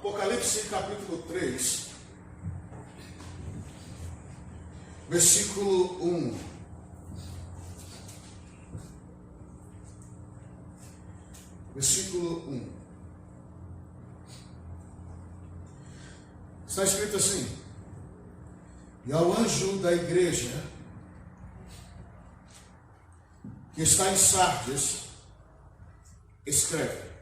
Apocalipse capítulo 3, versículo 1. Versículo 1. Está escrito assim: e ao anjo da igreja que está em Sardes, escreve: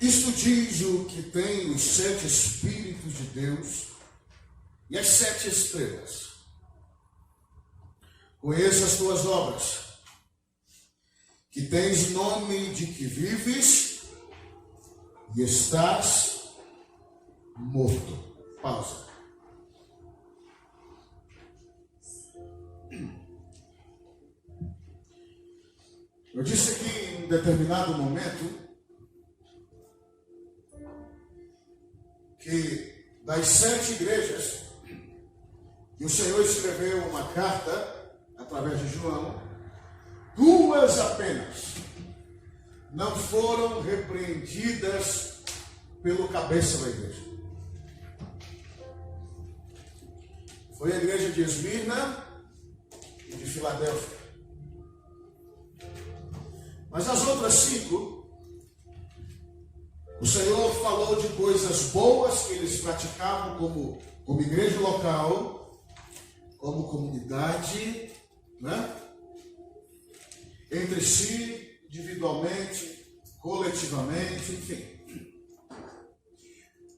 isto diz o que tem os 7 Espíritos de Deus e as 7 estrelas. Conheço as tuas obras, que tens nome de que vives e estás morto. Pausa. Eu disse que em um determinado momento que das 7 igrejas que o Senhor escreveu uma carta através de João, 2 apenas não foram repreendidas pelo cabeça da igreja. Foi a igreja de Esmirna e de Filadélfia. Mas as outras 5, o Senhor falou de coisas boas que eles praticavam como igreja local, como comunidade, né? Entre si, individualmente, coletivamente, enfim.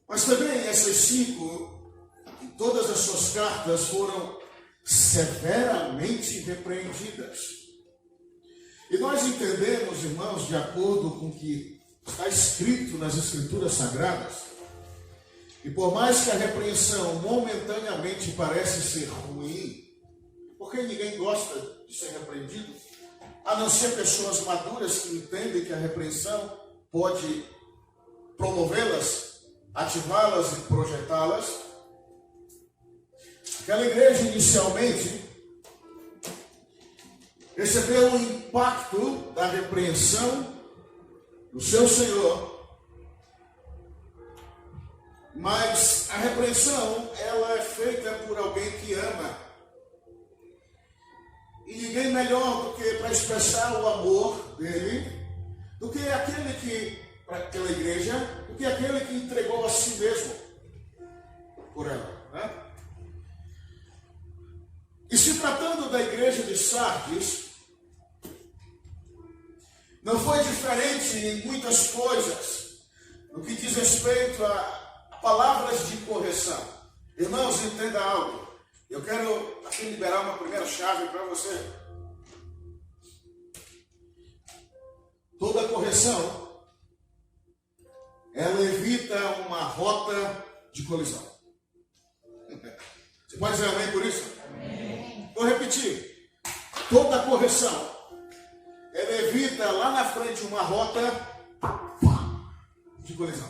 Mas também essas 5, em todas as suas cartas, foram severamente repreendidas. E nós entendemos, irmãos, de acordo com o que está escrito nas Escrituras Sagradas, e por mais que a repreensão momentaneamente parece ser ruim, porque ninguém gosta de ser repreendido, a não ser pessoas maduras que entendem que a repreensão pode promovê-las, ativá-las e projetá-las. Aquela igreja inicialmente recebeu o impacto da repreensão do seu Senhor, mas a repreensão ela é feita por alguém que ama, e ninguém melhor do que para expressar o amor dele, do que aquele que, para aquela igreja, do que aquele que entregou a si mesmo por ela, né? E se tratando da igreja de Sardes, não foi diferente em muitas coisas, no que diz respeito a palavras de correção. Irmãos, entenda algo. Eu quero aqui liberar uma primeira chave para você. Toda correção, ela evita uma rota de colisão. Você pode dizer amém por isso? Amém. Vou repetir. Toda correção, ela evita lá na frente uma rota de colisão.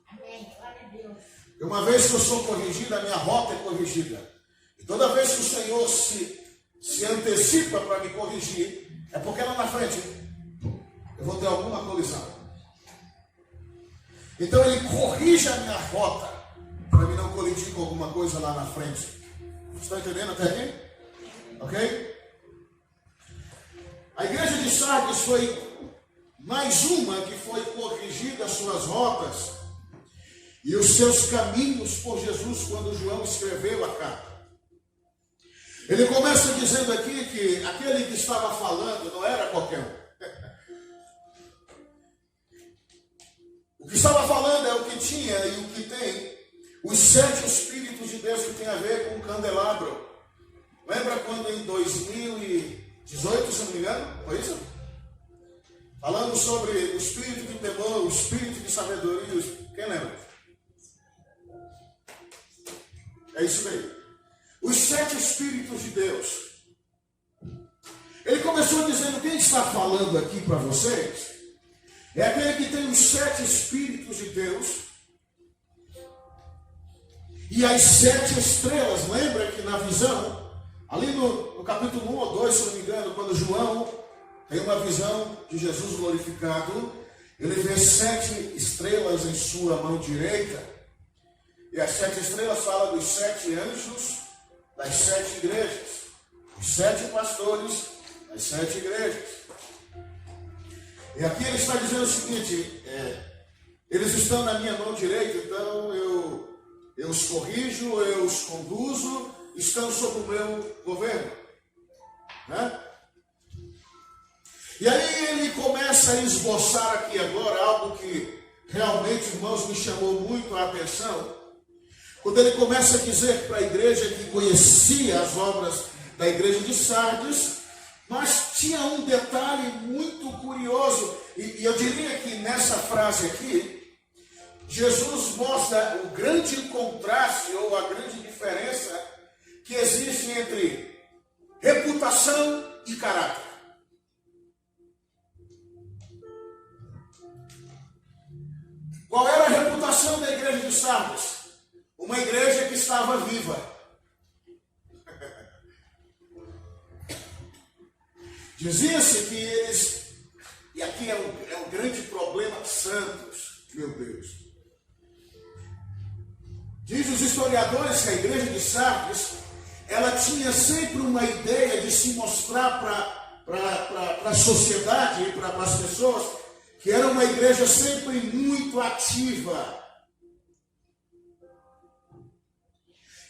Amém. Glória a Deus. E uma vez que eu sou corrigido, a minha rota é corrigida. E toda vez que o Senhor se antecipa para me corrigir, é porque lá na frente eu vou ter alguma colisão. Então ele corrige a minha rota para me não colidir com alguma coisa lá na frente. Estão entendendo até aqui? Ok? A igreja de Sardes foi mais uma que foi corrigida as suas rotas e os seus caminhos por Jesus quando João escreveu a carta. Ele começa dizendo aqui que aquele que estava falando não era qualquer um. O que estava falando é o que tinha e o que tem os 7 Espíritos de Deus, que tem a ver com o candelabro. Lembra quando em 2018, se não me engano, foi isso? Falando sobre o espírito de temor, o espírito de sabedoria. Quem lembra? É isso aí. Os 7 Espíritos de Deus. Ele começou dizendo: quem está falando aqui para vocês é aquele que tem os 7 Espíritos de Deus e as 7 estrelas. Lembra que na visão, ali no capítulo 1 ou 2, se não me engano, quando João tem uma visão de Jesus glorificado, ele vê 7 estrelas em sua mão direita, e as 7 estrelas falam dos 7 anjos das 7 igrejas, os 7 pastores das 7 igrejas. E aqui ele está dizendo o seguinte, eles estão na minha mão direita, então eu os corrijo, eu os conduzo, estão sob o meu governo. Né? E aí ele começa a esboçar aqui agora algo que realmente, irmãos, me chamou muito a atenção. Quando ele começa a dizer para a igreja que conhecia as obras da igreja de Sardes, mas tinha um detalhe muito curioso, e eu diria que nessa frase aqui, Jesus mostra o grande contraste ou a grande diferença que existe entre reputação e caráter. Qual era a reputação da igreja de Sardes? Uma igreja que estava viva. Dizia-se que eles, e aqui é um grande problema, santos, meu Deus. Diz os historiadores que a igreja de Sardes, ela tinha sempre uma ideia de se mostrar para a sociedade e para as pessoas, que era uma igreja sempre muito ativa,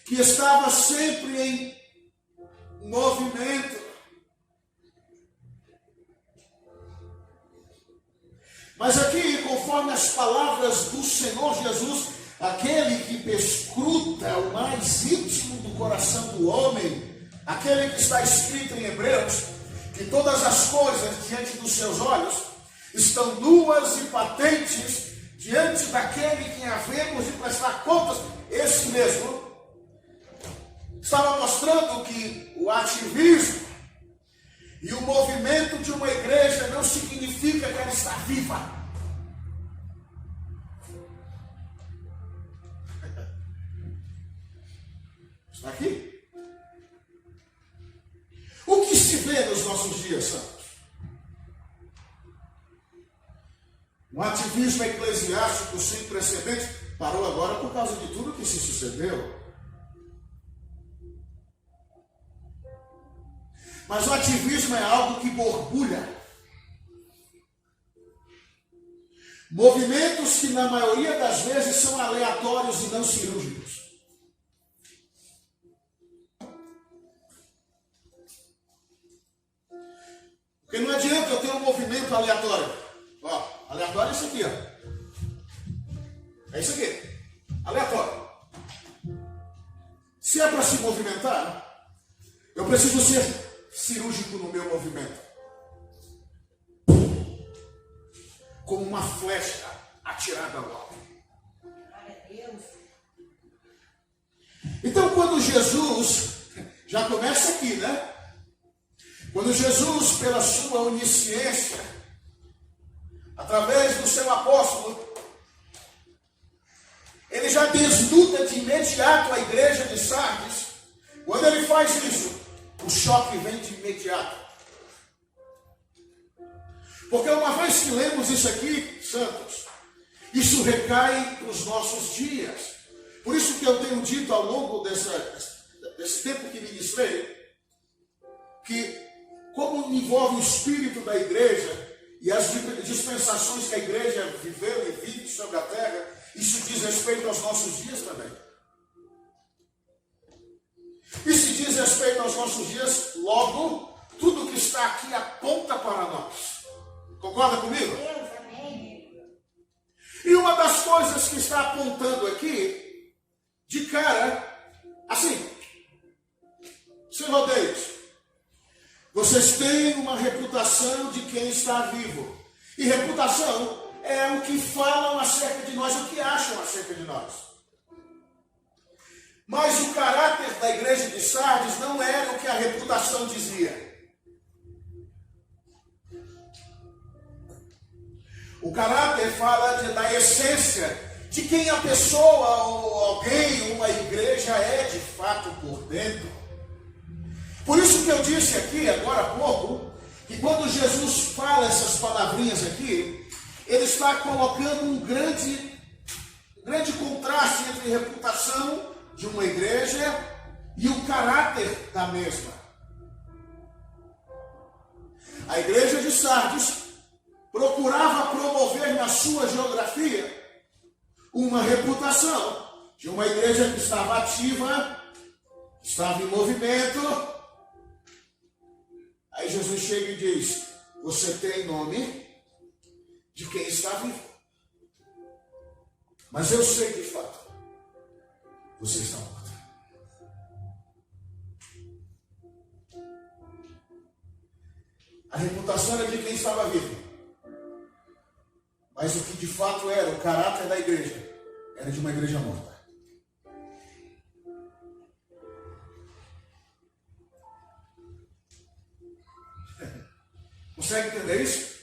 que estava sempre em movimento. Mas aqui, conforme as palavras do Senhor Jesus, aquele que perscruta o mais íntimo do coração do homem, aquele que está escrito em Hebreus, que todas as coisas diante dos seus olhos estão nuas e patentes diante daquele que havemos de prestar contas, esse mesmo estava mostrando que o ativismo e o movimento de uma igreja não significa que ela está viva. Está aqui? O que se vê nos nossos dias, santos? Um ativismo eclesiástico sem precedentes parou agora por causa de tudo que se sucedeu. Mas o ativismo é algo que borbulha. Movimentos que na maioria das vezes são aleatórios e não cirúrgicos. Porque não adianta eu ter um movimento aleatório. Ó, aleatório é isso aqui, ó. É isso aqui. Aleatório. Se é para se movimentar, eu preciso ser cirúrgico no meu movimento. Como uma flecha atirada ao alto. Então, quando Jesus, já começa aqui, né? Quando Jesus, pela sua onisciência, através do seu apóstolo, ele já desnuda de imediato a igreja de Sardes. Quando ele faz isso, o choque vem de imediato. Porque uma vez que lemos isso aqui, santos, isso recai para os nossos dias. Por isso que eu tenho dito ao longo desse tempo que ministrei, que como envolve o espírito da igreja e as dispensações que a igreja viveu e vive sobre a terra, isso diz respeito aos nossos dias também. E se diz respeito aos nossos dias, logo, tudo que está aqui aponta para nós. Concorda comigo? Deus, amém. E uma das coisas que está apontando aqui, de cara, assim, sem rodeios, vocês têm uma reputação de quem está vivo. E reputação é o que falam acerca de nós, o que acham acerca de nós. Mas o caráter da igreja de Sardes não era o que a reputação dizia. O caráter fala da essência de quem a pessoa, ou alguém, uma igreja é de fato por dentro. Por isso que eu disse aqui, agora há pouco, que quando Jesus fala essas palavrinhas aqui, ele está colocando um grande contraste entre a reputação de uma igreja e o caráter da mesma. A igreja de Sardes procurava promover na sua geografia uma reputação de uma igreja que estava ativa, estava em movimento. Aí Jesus chega e diz: você tem nome de quem está vivo, mas eu sei de fato, você está morto. A reputação era de quem estava vivo, mas o que de fato era o caráter da igreja era de uma igreja morta. Consegue entender isso?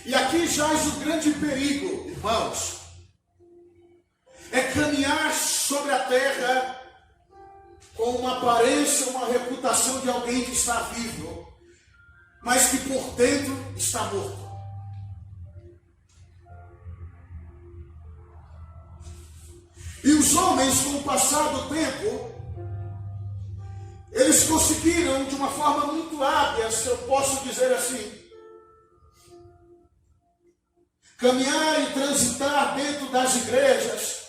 E aqui jaz o grande perigo, irmãos, é caminhar sobre a terra com uma aparência, uma reputação de alguém que está vivo, mas que por dentro está morto. E os homens, com o passar do tempo, eles conseguiram, de uma forma muito hábil, se eu posso dizer assim, caminhar e transitar dentro das igrejas,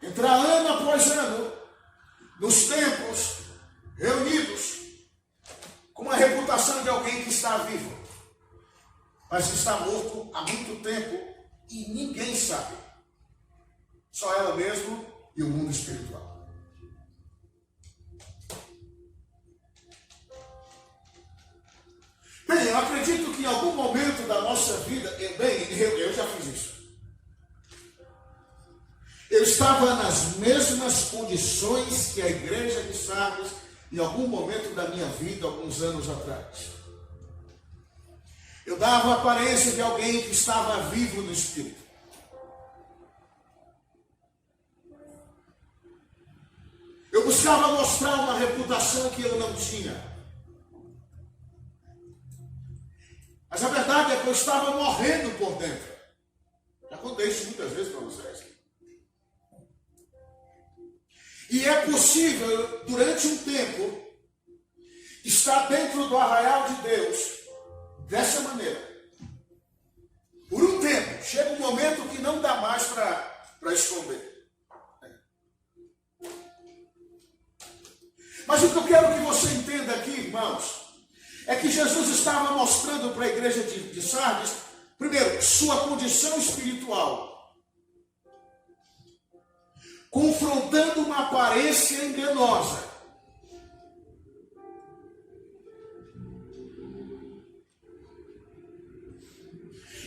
entrar ano após ano, nos templos, reunidos, com uma reputação de alguém que está vivo, mas que está morto há muito tempo e ninguém sabe. Só ela mesma e o mundo espiritual. Bem, eu acredito que em algum momento da nossa vida, eu já fiz isso. Eu estava nas mesmas condições que a igreja de Sardes em algum momento da minha vida, alguns anos atrás. Eu dava a aparência de alguém que estava vivo no espírito. Eu buscava mostrar uma reputação que eu não tinha. Mas a verdade é que eu estava morrendo por dentro. Já contei isso muitas vezes para vocês. E é possível, durante um tempo, estar dentro do arraial de Deus dessa maneira. Por um tempo. Chega um momento que não dá mais para esconder. Mas o que eu quero que você entenda aqui, irmãos, é que Jesus estava mostrando para a igreja de Sardes, primeiro, sua condição espiritual, confrontando uma aparência enganosa.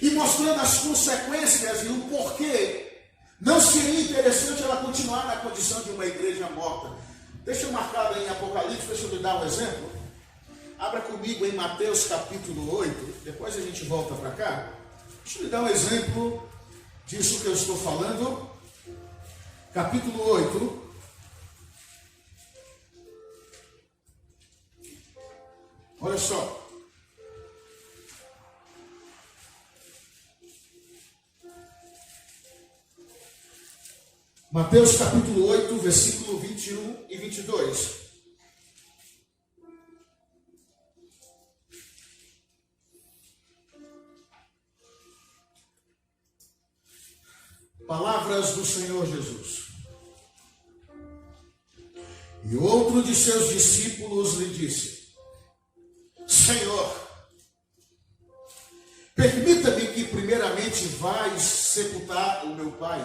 E mostrando as consequências e o porquê não seria interessante ela continuar na condição de uma igreja morta. Deixa eu marcar em Apocalipse, deixa eu lhe dar um exemplo. Abra comigo em Mateus capítulo 8, depois a gente volta para cá. Deixa eu lhe dar um exemplo disso que eu estou falando. Capítulo 8. Olha só. Mateus capítulo 8, versículo 21 e 22. Palavras do Senhor Jesus. E outro de seus discípulos lhe disse: Senhor, permita-me que primeiramente vais sepultar o meu pai.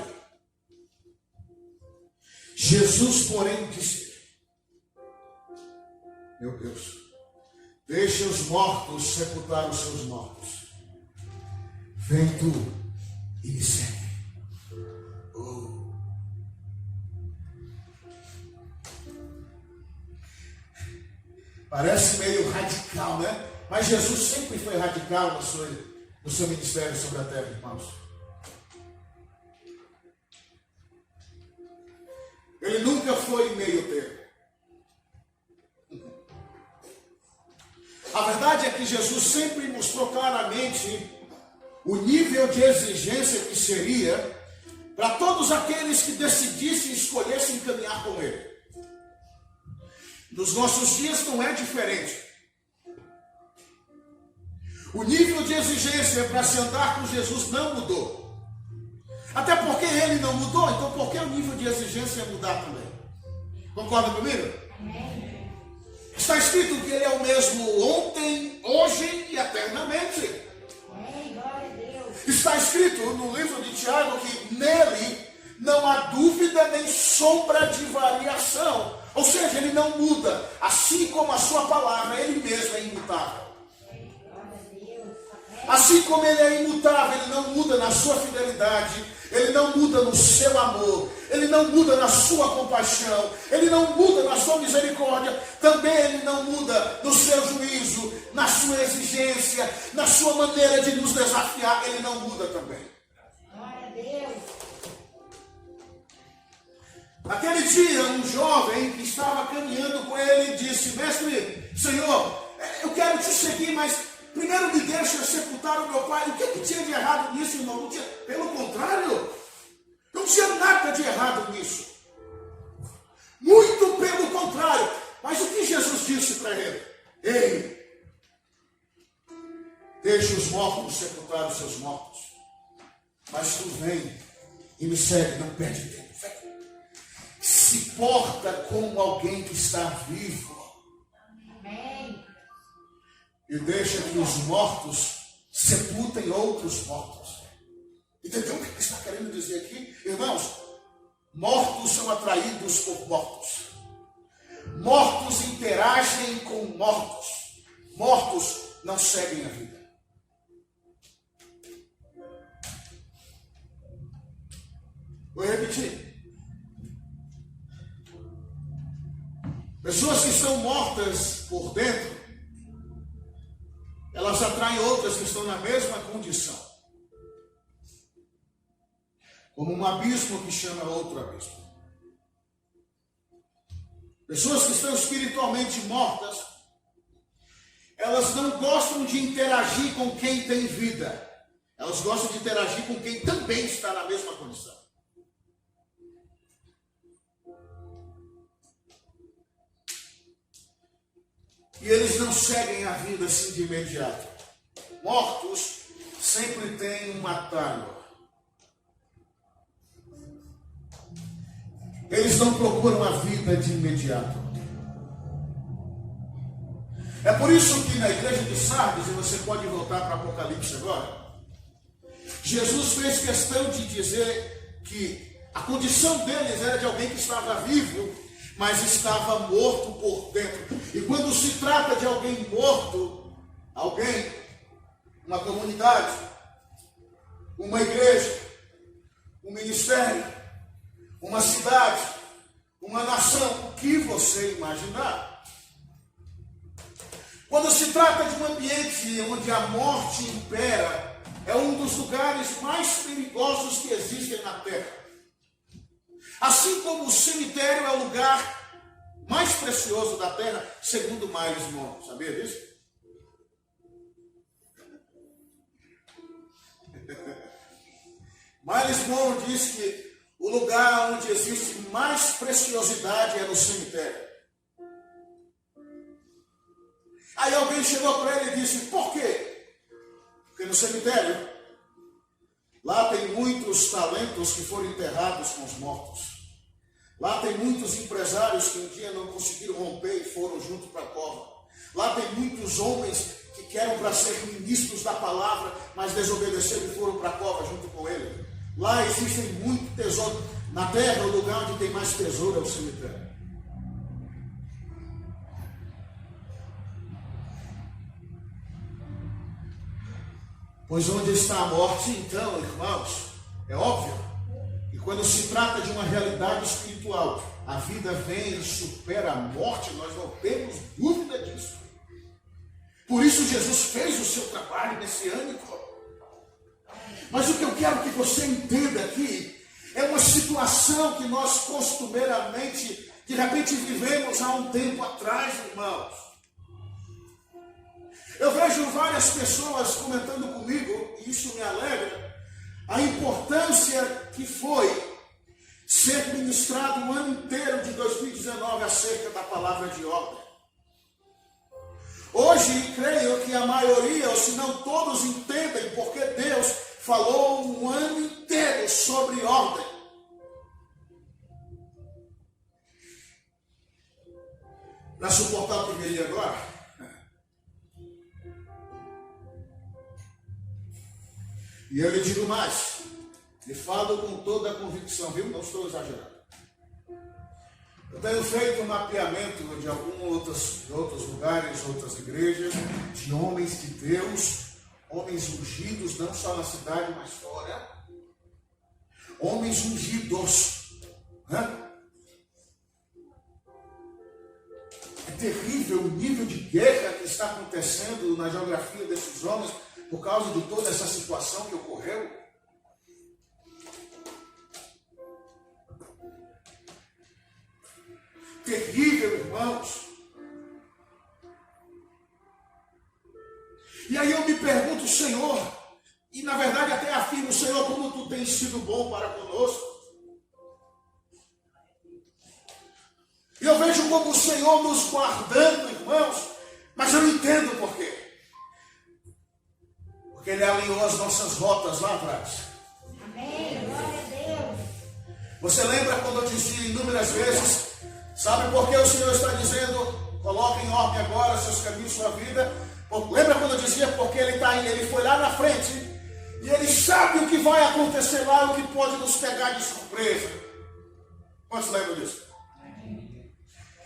Jesus, porém, disse: meu Deus, deixa os mortos sepultar os seus mortos. Vem tu e me segue. Parece meio radical, né? Mas Jesus sempre foi radical no seu ministério sobre a terra, irmãos. Ele nunca foi meio termo. A verdade é que Jesus sempre mostrou claramente o nível de exigência que seria para todos aqueles que decidissem e escolhessem caminhar com Ele. Nos nossos dias não é diferente. O nível de exigência para se andar com Jesus não mudou. Até porque Ele não mudou, então por que o nível de exigência ia mudar também? Concorda comigo? Amém. Está escrito que Ele é o mesmo ontem, hoje e eternamente. Amém. Glória a Deus. Está escrito no livro de Tiago que nele não há dúvida nem sombra de variação. Ou seja, Ele não muda. Assim como a sua palavra, Ele mesmo é imutável. Glória a Deus. Amém. Assim como Ele é imutável, Ele não muda na sua fidelidade, Ele não muda no seu amor, Ele não muda na sua compaixão, Ele não muda na sua misericórdia, também Ele não muda no seu juízo, na sua exigência, na sua maneira de nos desafiar, Ele não muda também. Glória a Deus. Naquele dia, um jovem que estava caminhando com ele disse: Mestre, Senhor, eu quero te seguir, mas primeiro me deixa sepultar o meu pai. O que tinha de errado nisso, irmão? Não tinha, pelo contrário, não tinha nada de errado nisso. Muito pelo contrário. Mas o que Jesus disse para ele? Ei, deixa os mortos sepultar os seus mortos. Mas tu vem e me segue, não perde tempo. Vem. Se porta como alguém que está vivo. Amém. E deixa que os mortos sepultem outros mortos. Entendeu o que ele está querendo dizer aqui? Irmãos, mortos são atraídos por mortos. Mortos interagem com mortos. Mortos não seguem a vida. Vou repetir. Pessoas que estão mortas por dentro, elas atraem outras que estão na mesma condição. Como um abismo que chama outro abismo. Pessoas que estão espiritualmente mortas, elas não gostam de interagir com quem tem vida. Elas gostam de interagir com quem também está na mesma condição. E eles não seguem a vida assim de imediato. Mortos sempre têm um atalho. Eles não procuram a vida de imediato. É por isso que na igreja de Sardes, e você pode voltar para Apocalipse agora, Jesus fez questão de dizer que a condição deles era de alguém que estava vivo, mas estava morto por dentro. E quando se trata de alguém morto, alguém, uma comunidade, uma igreja, um ministério, uma cidade, uma nação, o que você imaginar. Quando se trata de um ambiente onde a morte impera, é um dos lugares mais perigosos que existem na Terra. Assim como o cemitério é o lugar mais precioso da terra, segundo Miles Monroe. Sabia disso? Miles Monroe diz que o lugar onde existe mais preciosidade é no cemitério. Aí alguém chegou para ele e disse: por quê? Porque no cemitério, lá tem muitos talentos que foram enterrados com os mortos. Lá tem muitos empresários que um dia não conseguiram romper e foram junto para a cova. Lá tem muitos homens que querem para ser ministros da palavra, mas desobedeceram e foram para a cova junto com ele. Lá existem muito tesouro. Na terra, o lugar onde tem mais tesouro é o cemitério. Pois onde está a morte, então, irmãos, é óbvio. E quando se trata de uma realidade espiritual, a vida vem e supera a morte, nós não temos dúvida disso. Por isso Jesus fez o seu trabalho messiânico. Mas o que eu quero que você entenda aqui é uma situação que nós costumeiramente, de repente, vivemos há um tempo atrás, irmãos. Eu vejo várias pessoas comentando comigo, e isso me alegra, a importância que foi ser ministrado o ano inteiro de 2019 acerca da palavra de ordem. Hoje, creio que a maioria, ou se não todos, entendem porque Deus falou um ano inteiro sobre ordem. Para suportar o que viria agora? E eu lhe digo mais, e falo com toda a convicção, viu? Não estou exagerando. Eu tenho feito um mapeamento de alguns outros lugares, outras igrejas, de homens de Deus, homens ungidos, não só na cidade, mas fora. Homens ungidos. É terrível o nível de guerra que está acontecendo na geografia desses homens por causa de toda essa situação que ocorreu. Terrível, irmãos. E aí eu me pergunto, Senhor, e na verdade até afirmo, Senhor, como tu tens sido bom para conosco. E eu vejo como o Senhor nos guardando, irmãos, mas eu entendo por quê. Porque Ele alinhou as nossas rotas lá atrás. Amém. Glória a Deus. Você lembra quando eu dizia inúmeras vezes, sabe por que o Senhor está dizendo, coloque em ordem agora seus caminhos, sua vida? Lembra quando eu dizia, porque ele foi lá na frente, e Ele sabe o que vai acontecer lá, o que pode nos pegar de surpresa. Quantos lembram disso?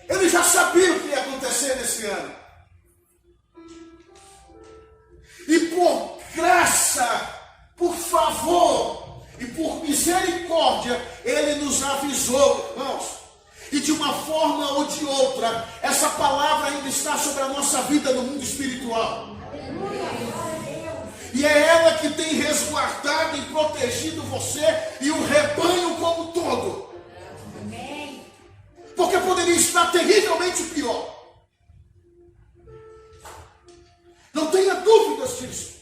Ele já sabia o que ia acontecer nesse ano. E por graça, por favor e por misericórdia, Ele nos avisou, irmãos. E de uma forma ou de outra, essa palavra ainda está sobre a nossa vida no mundo espiritual. E é ela que tem resguardado e protegido você e o rebanho como um todo. Porque poderia estar terrivelmente pior. Não tenha dúvidas disso.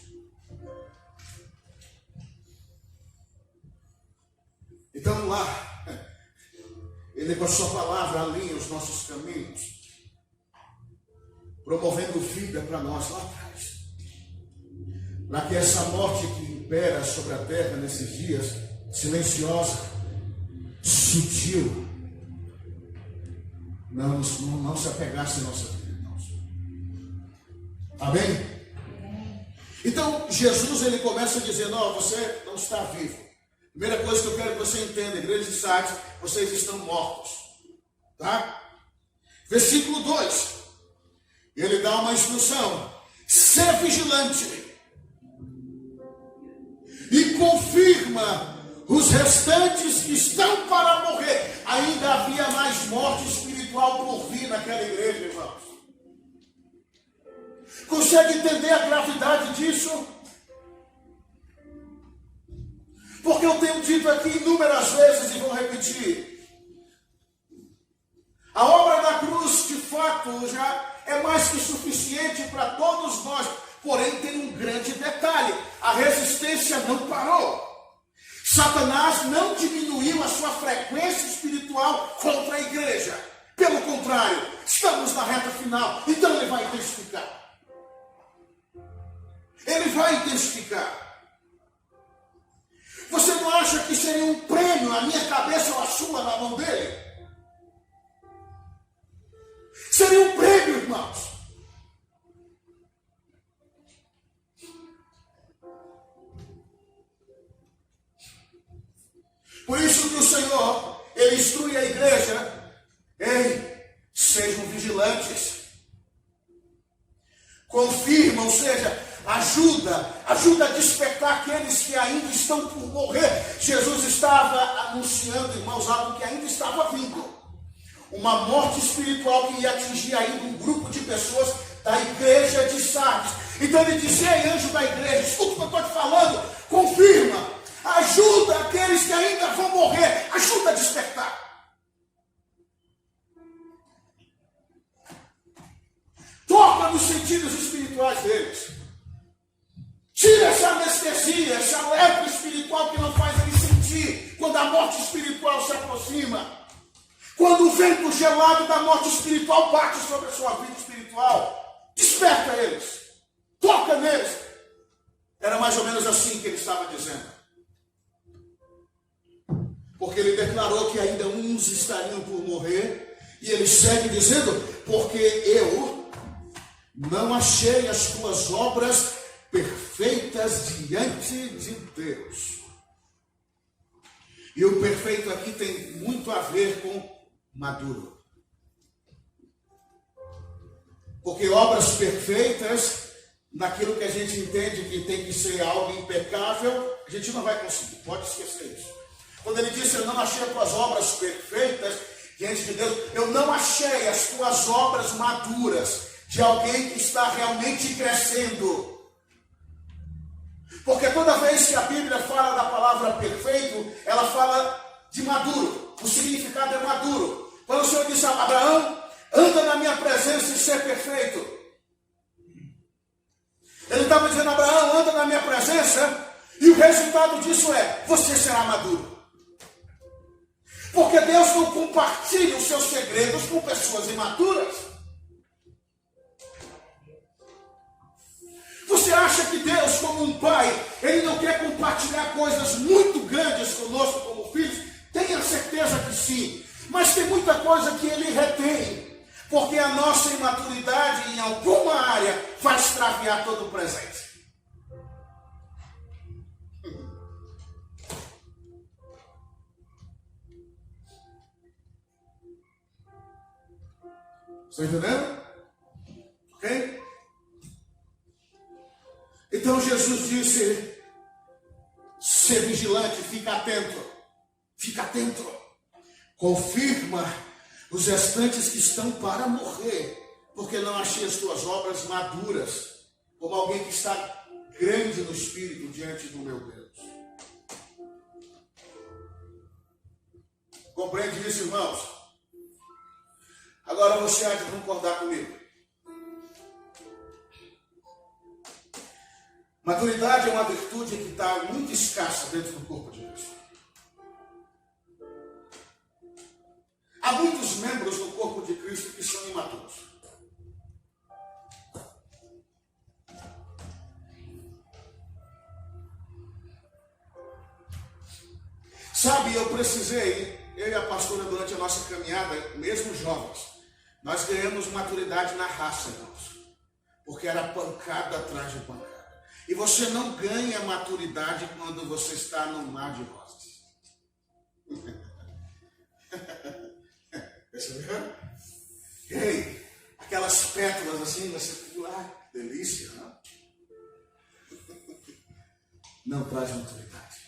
Então lá, Ele com a sua palavra alinha os nossos caminhos, promovendo vida para nós lá atrás. Para que essa morte que impera sobre a terra nesses dias, silenciosa, sutil, não se apegasse em nossa vida, irmãos. Amém? Então, Jesus, ele começa dizendo, você não está vivo. Primeira coisa que eu quero que você entenda, igreja de Sardes, vocês estão mortos. Tá? Versículo 2. Ele dá uma instrução. Ser vigilante. E confirma os restantes que estão para morrer. Ainda havia mais morte espiritual por vir naquela igreja, irmãos. Consegue entender a gravidade disso? Porque eu tenho dito aqui inúmeras vezes e vou repetir. A obra da cruz, de fato, já é mais que suficiente para todos nós. Porém, tem um grande detalhe. A resistência não parou. Satanás não diminuiu a sua frequência espiritual contra a igreja. Pelo contrário, estamos na reta final. Então ele vai intensificar. Ele vai intensificar. Você não acha que seria um prêmio a minha cabeça ou a sua na mão dele? Seria um prêmio, irmãos. Por isso que o Senhor, Ele instrui a igreja, sejam vigilantes. Confirma, ou seja, ajuda a despertar aqueles que ainda estão por morrer. Jesus estava anunciando, irmãos, algo que ainda estava vindo. Uma morte espiritual que ia atingir ainda um grupo de pessoas da igreja de Sardes. Então ele disse, anjo da igreja, escuta o que eu estou te falando, confirma, ajuda aqueles que ainda vão morrer, ajuda a despertar. Toca nos sentidos sentidos espirituais deles. Tira essa anestesia, essa lepra espiritual que não faz ele sentir quando a morte espiritual se aproxima. Quando o vento gelado da morte espiritual bate sobre a sua vida espiritual, desperta eles, toca neles. Era mais ou menos assim que ele estava dizendo. Porque ele declarou que ainda uns estariam por morrer, e ele segue dizendo, porque eu não achei as tuas obras perfeitas diante de Deus. E o perfeito aqui tem muito a ver com maduro. Porque obras perfeitas, naquilo que a gente entende que tem que ser algo impecável, a gente não vai conseguir, pode esquecer isso. Quando ele disse, eu não achei as tuas obras perfeitas diante de Deus, eu não achei as tuas obras maduras de alguém que está realmente crescendo. Porque toda vez que a Bíblia fala da palavra perfeito, ela fala de maduro. O significado é maduro. Quando o Senhor disse a Abraão, anda na minha presença e ser perfeito. Ele estava dizendo, Abraão, anda na minha presença, e o resultado disso é, você será maduro. Porque Deus não compartilha os seus segredos com pessoas imaturas. Você acha que Deus, como um pai, ele não quer compartilhar coisas muito grandes conosco como filhos? Tenha certeza que sim. Mas tem muita coisa que ele retém. Porque a nossa imaturidade em alguma área faz extraviar todo o presente. Está entendendo? Ok? Então Jesus disse, ser vigilante, fica atento. Fica atento. Confirma os restantes que estão para morrer, porque não achei as tuas obras maduras, como alguém que está grande no espírito diante do meu Deus. Compreende isso, irmãos? Agora você há de concordar comigo. Maturidade é uma virtude que está muito escassa dentro do corpo de Cristo. Há muitos membros do corpo de Cristo que são imaturos. Sabe, eu e a pastora, durante a nossa caminhada, mesmo jovens, nós ganhamos maturidade na raça, irmãos. Porque era pancada atrás de pancada. E você não ganha maturidade quando você está no mar de rosas. Percebeu? Ei, aquelas pétalas assim, você fica lá, que delícia, não? Não traz maturidade.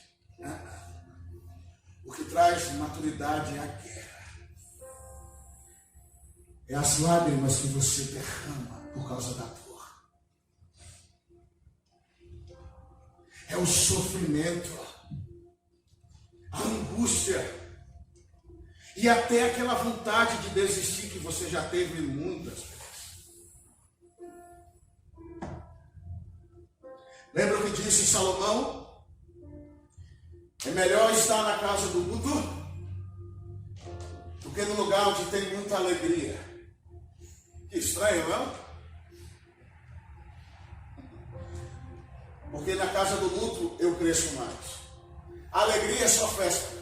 O que traz maturidade é a guerra. É as lágrimas que você derrama por causa da dor. É o sofrimento, a angústia. E até aquela vontade de desistir que você já teve muitas vezes. Lembra o que disse Salomão? É melhor estar na casa do luto do que no lugar onde tem muita alegria. Que estranho, não? Porque na casa do luto eu cresço mais. A alegria é só festa.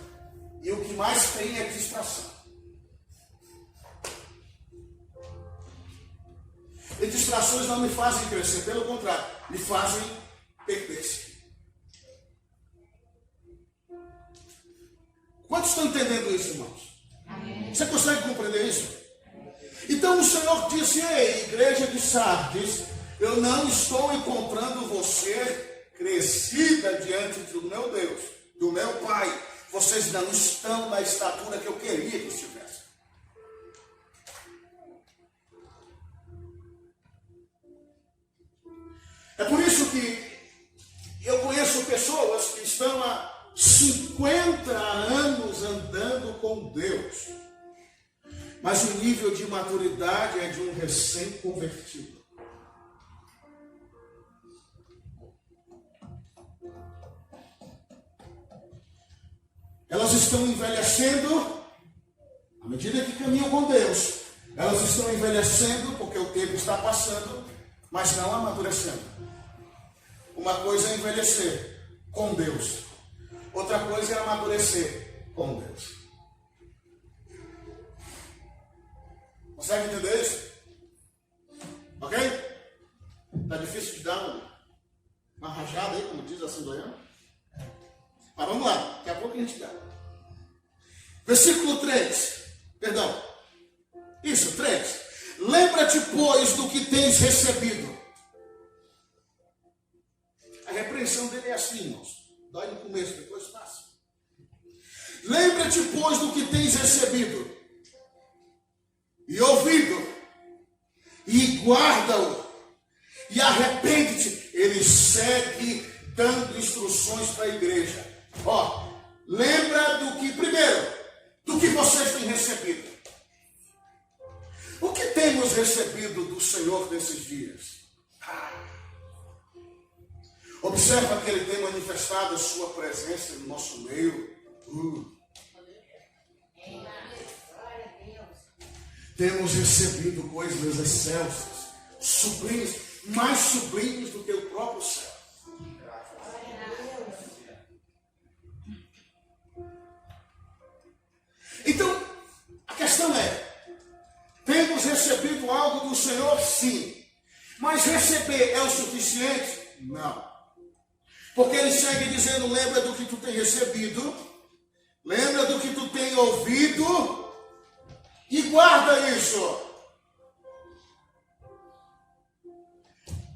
E o que mais tem é distração. E distrações não me fazem crescer, pelo contrário, me fazem perder-se. Quantos estão entendendo isso, irmãos? Amém. Você consegue compreender isso? Então o Senhor disse, ei, igreja de Sardes, eu não estou encontrando você crescida diante do meu Deus, do meu Pai. Vocês não estão na estatura que eu queria que estivessem. É por isso que eu conheço pessoas que estão há 50 anos andando com Deus. Mas o nível de maturidade é de um recém-convertido. estão envelhecendo, à medida que caminham com Deus, elas estão envelhecendo porque o tempo está passando, mas não amadurecendo. Uma coisa é envelhecer com Deus, outra coisa é amadurecer com Deus. Consegue entender isso? Ok? Está difícil de dar uma rajada aí, como diz a Assembleiana? Mas vamos lá, daqui a pouco a gente dá. Versículo 3. Perdão. Isso, 3. Lembra-te, pois, do que tens recebido. A repreensão dele é assim, irmãos. Dói no começo, depois passa. Lembra-te, pois, do que tens recebido e ouvido, e guarda-o, e arrepende-te. Ele segue dando instruções para a igreja. Ó, lembra do que, primeiro, do que vocês têm recebido. O que temos recebido do Senhor nesses dias? Observa que Ele tem manifestado a sua presença no nosso meio. Temos recebido coisas excelsas, sublimes, mais sublimes do que o próprio céu. Então, a questão é, temos recebido algo do Senhor? Sim. Mas receber é o suficiente? Não. Porque Ele segue dizendo, lembra do que tu tem recebido, lembra do que tu tem ouvido, e guarda isso.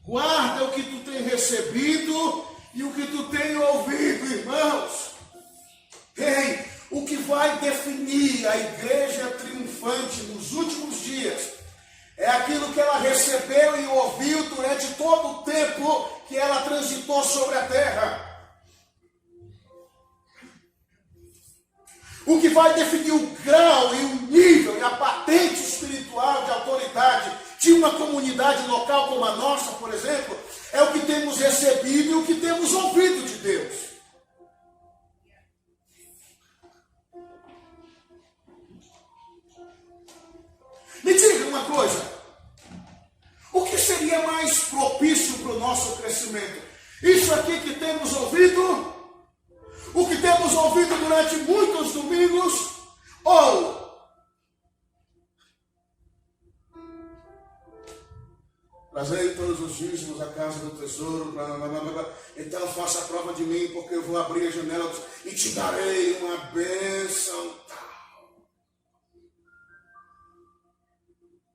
Guarda o que tu tem recebido e o que tu tem ouvido, irmãos. Ei, o que vai definir a igreja triunfante nos últimos dias é aquilo que ela recebeu e ouviu durante todo o tempo que ela transitou sobre a terra. O que vai definir o grau e o nível e a patente espiritual de autoridade de uma comunidade local como a nossa, por exemplo, é o que temos recebido e o que temos ouvido de Deus. Me diga uma coisa, o que seria mais propício para o nosso crescimento? Isso aqui que temos ouvido, o que temos ouvido durante muitos domingos, ou trazei todos os dízimos à casa do tesouro, blá, blá, blá, blá. Então faça a prova de mim, porque eu vou abrir as janelas e te darei uma bênção tal.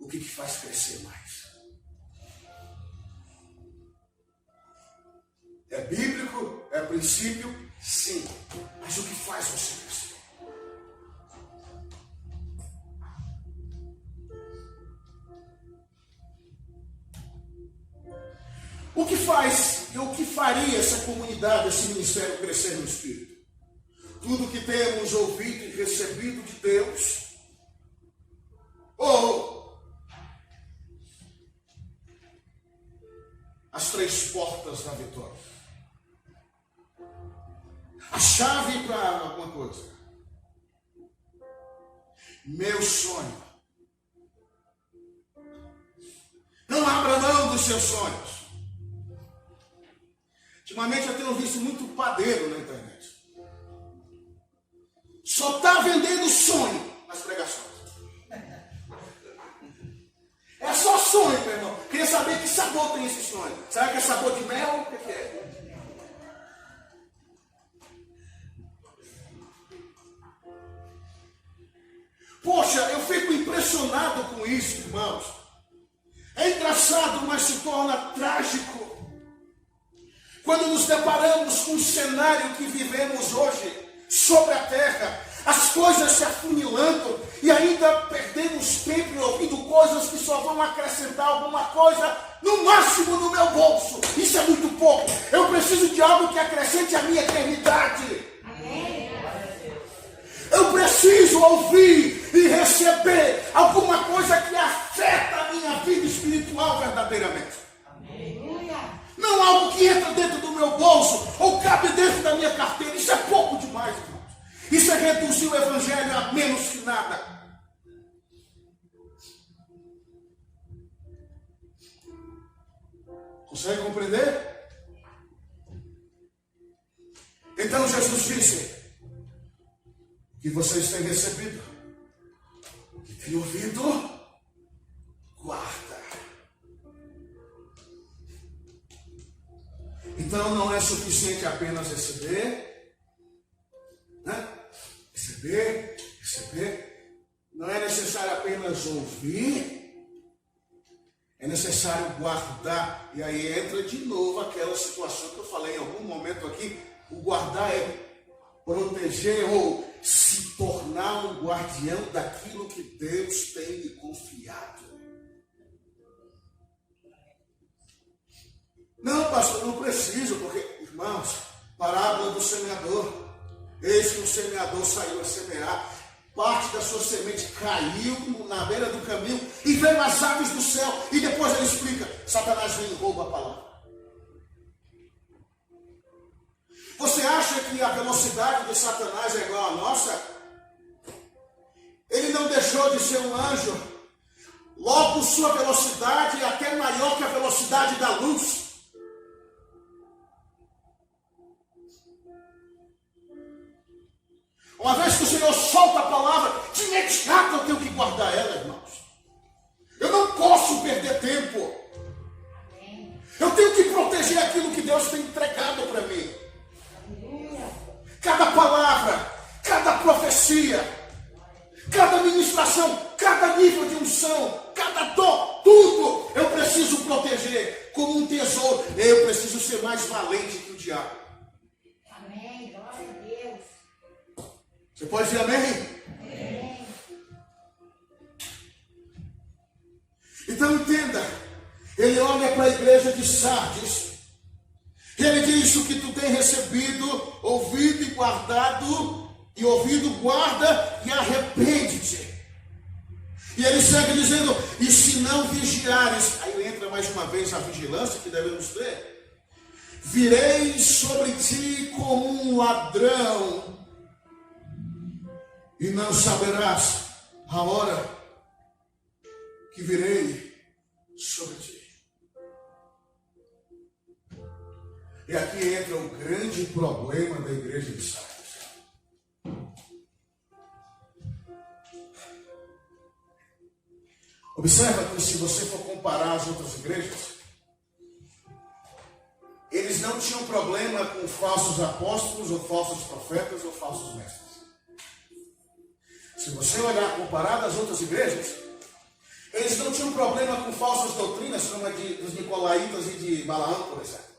O que faz crescer mais? É bíblico? É princípio? Sim. Mas o que faz você crescer? O que faz e o que faria essa comunidade, esse ministério crescer no Espírito? Tudo que temos ouvido e recebido de Deus, ou as 3 portas da vitória? A chave para alguma coisa. Meu sonho. Não abra mão dos seus sonhos. Ultimamente eu tenho visto muito padeiro na internet. Só está vendendo sonho nas pregações. É só sonho, meu irmão. Queria saber que sabor tem esse sonho. Será que é sabor de mel? O que é? Poxa, eu fico impressionado com isso, irmãos. É engraçado, mas se torna trágico quando nos deparamos com o cenário que vivemos hoje sobre a terra. As coisas se afunilando e ainda perdemos tempo ouvindo coisas que só vão acrescentar alguma coisa, no máximo no meu bolso. Isso é muito pouco. Eu preciso de algo que acrescente a minha eternidade. Eu preciso ouvir e receber alguma coisa que afeta a minha vida espiritual verdadeiramente. Não algo que entra dentro do meu bolso ou cabe dentro da minha carteira. Isso é pouco demais, irmãos. Isso é reduzir o evangelho a menos que nada. Consegue compreender? Então Jesus disse: que vocês têm recebido, que têm ouvido, guarda. Então não é suficiente apenas receber, né? Receber. Não é necessário apenas ouvir. É necessário guardar. E aí entra de novo aquela situação que eu falei em algum momento aqui. O guardar é proteger ou se tornar um guardião daquilo que Deus tem lhe confiado. Não, pastor, não preciso, porque, irmãos, parábola do semeador. Eis que o semeador saiu a semear. Parte da sua semente caiu na beira do caminho e veio as aves do céu. E depois ele explica: Satanás vem e rouba a palavra. Você acha que a velocidade de Satanás é igual à nossa? Ele não deixou de ser um anjo. Logo, sua velocidade é até maior que a velocidade da luz. Uma vez que o Senhor solta a palavra, de imediato eu tenho que guardar ela, irmãos. Eu não posso perder tempo. Eu tenho que proteger aquilo que Deus tem entregado para mim. Cada palavra, cada profecia, cada ministração, cada nível de unção, cada dom, tudo eu preciso proteger como um tesouro. Eu preciso ser mais valente que o diabo. Amém. Glória a Deus. Você pode dizer amém? Amém. Então entenda, ele olha para a igreja de Sardes, e ele diz: o que tu tem recebido, ouvido e guardado, e ouvido guarda e arrepende-te. E ele segue dizendo: e se não vigiares, aí entra mais uma vez a vigilância que devemos ter, virei sobre ti como um ladrão, e não saberás a hora que virei sobre ti. E aqui entra o grande problema da igreja de Sardes. Observa que se você for comparar as outras igrejas, eles não tinham problema com falsos apóstolos, ou falsos profetas, ou falsos mestres. Se você olhar comparado às outras igrejas, eles não tinham problema com falsas doutrinas, como a dos Nicolaítas e de Balaão, por exemplo.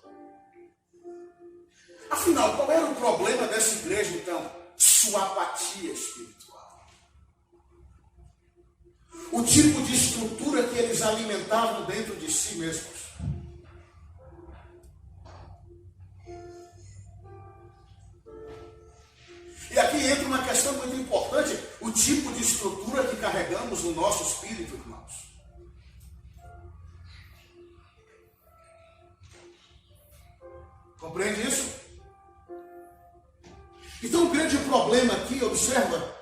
Afinal, qual era o problema dessa igreja, então? Sua apatia espiritual. O tipo de estrutura que eles alimentavam dentro de si mesmos. E aqui entra uma questão muito importante: o tipo de estrutura que carregamos no nosso espírito, irmãos. Compreende isso? Então o grande problema aqui, observa,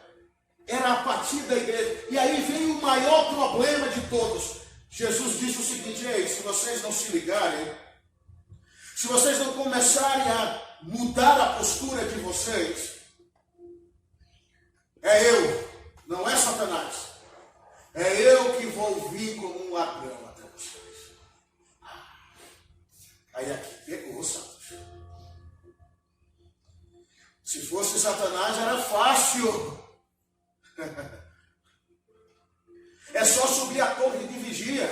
era a apatia da igreja. E aí vem o maior problema de todos. Jesus disse o seguinte: ei, se vocês não se ligarem, se vocês não começarem a mudar a postura de vocês, é eu, não é Satanás, é eu que vou vir como um ladrão até vocês. Aí aqui pegou, Santos. Se fosse Satanás era fácil. É só subir a torre de vigia.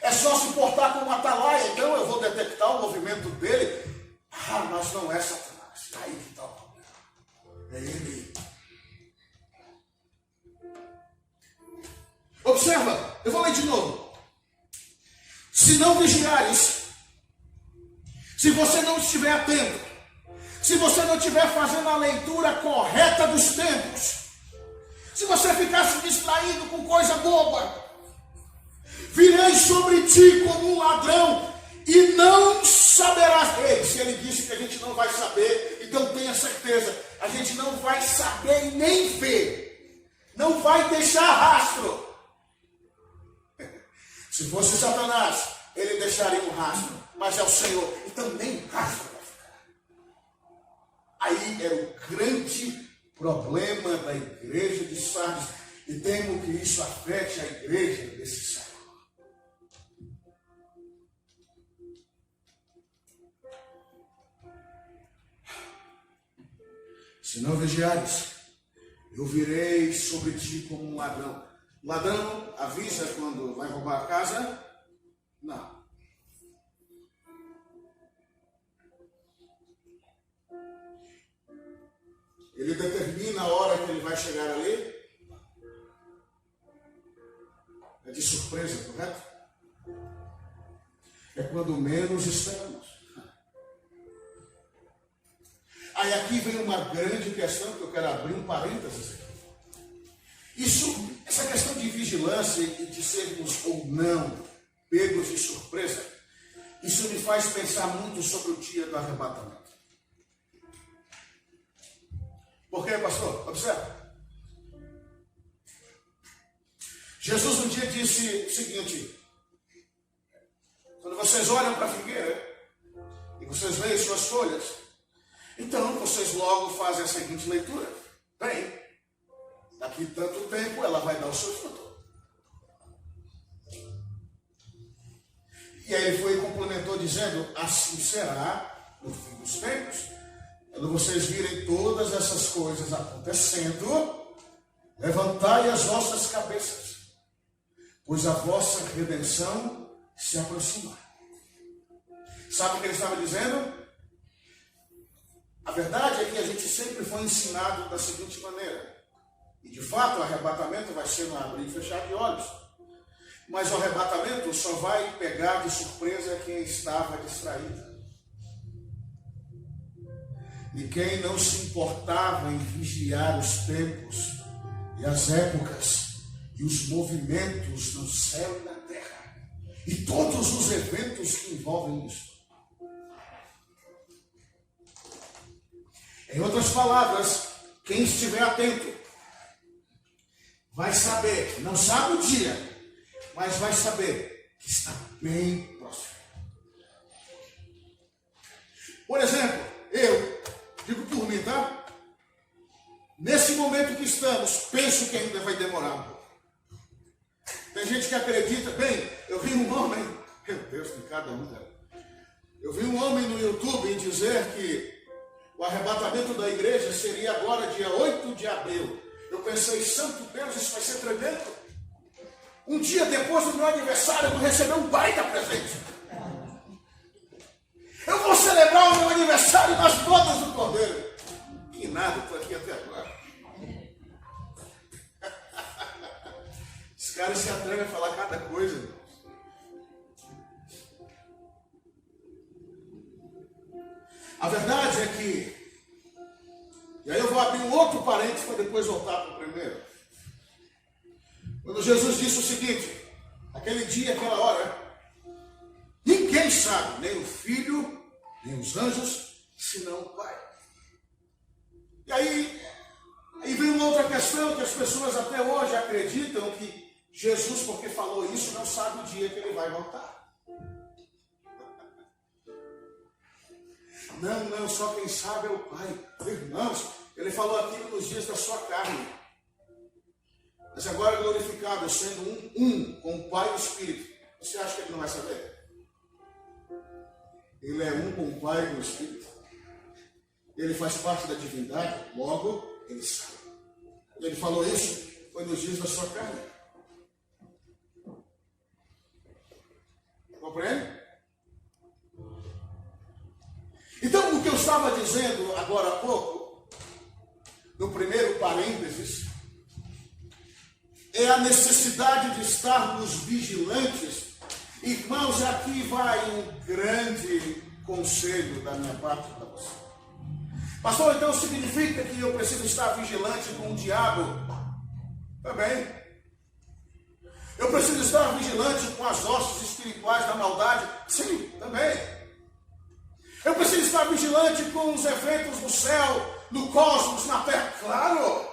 É só se portar como atalaia. Então eu vou detectar o movimento dele. Ah, mas não é Satanás. Aí que está o problema. É ele. Observa, eu vou ler de novo. Se não vigiares, se você não estiver atento, se você não estiver fazendo a leitura correta dos tempos, se você ficar se distraindo com coisa boba, virei sobre ti como um ladrão e não saberás. Ei, se ele disse que a gente não vai saber, Então tenha certeza, a gente não vai saber e nem ver. Não vai deixar rastro. Se fosse Satanás, ele deixaria um rastro. Mas é o Senhor. Então nem rastro vai ficar. Aí era o grande problema da igreja de Sardes. E temo que isso afete a igreja desse século. Se não vigiares, eu virei sobre ti como um ladrão. Ladrão avisa quando vai roubar a casa? Não. Ele determina a hora que ele vai chegar ali. É de surpresa, correto? É quando menos esperamos. Aí aqui vem uma grande questão que eu quero abrir um parênteses aqui. Essa questão de vigilância e de sermos ou não pegos de surpresa, isso me faz pensar muito sobre o dia do arrebatamento. Por quê, pastor? Observe. Jesus um dia disse o seguinte: quando vocês olham para a figueira e vocês veem suas folhas, então vocês logo fazem a seguinte leitura: bem, daqui tanto tempo ela vai dar o seu fruto. E aí ele foi e complementou dizendo: assim será no fim dos tempos. Quando vocês virem todas essas coisas acontecendo, levantai as vossas cabeças, pois a vossa redenção se aproxima. Sabe o que ele estava dizendo? A verdade é que a gente sempre foi ensinado da seguinte maneira. E de fato o arrebatamento vai ser no abrir e fechar de olhos. Mas o arrebatamento só vai pegar de surpresa quem estava distraído. E quem não se importava em vigiar os tempos e as épocas e os movimentos no céu e na terra. E todos os eventos que envolvem isso. Em outras palavras, quem estiver atento vai saber, não sabe o dia, mas vai saber que está bem próximo. Por exemplo, eu digo por mim, tá? Nesse momento que estamos, penso que ainda vai demorar um pouco. Tem gente que acredita, bem, eu vi um homem, meu Deus, de cada um, cara. Eu vi um homem no YouTube dizer que o arrebatamento da igreja seria agora dia 8 de abril. Eu pensei, santo Deus, isso vai ser tremendo. Um dia depois do meu aniversário, eu vou receber um baita presente. Eu vou celebrar o meu aniversário nas bodas do Cordeiro. Que nada, estou aqui até agora. Os caras se atrevem a falar cada coisa, irmãos. A verdade é que, e aí eu vou abrir um outro parênteses para depois voltar para o primeiro. Quando Jesus disse o seguinte: aquele dia, aquela hora, ninguém sabe, nem o Filho, nem os anjos, senão o Pai. E aí vem uma outra questão que as pessoas até hoje acreditam que Jesus, porque falou isso, não sabe o dia que ele vai voltar. Não, só quem sabe é o Pai. Irmãos, ele falou aquilo nos dias da sua carne. Mas agora glorificado, sendo um com o Pai e o Espírito. Você acha que ele não vai saber? Ele é um com o Pai e o Espírito. Ele faz parte da divindade, logo ele sabe. Ele falou isso, foi nos dias da sua carne. Compreende? Então, o que eu estava dizendo agora há pouco, no primeiro parênteses, é a necessidade de estarmos vigilantes. Irmãos, aqui vai um grande conselho da minha parte para você. Pastor, então significa que eu preciso estar vigilante com o diabo? Também. Eu preciso estar vigilante com as hostes espirituais da maldade? Sim, também. Eu preciso estar vigilante com os eventos no céu, no cosmos, na terra. Claro.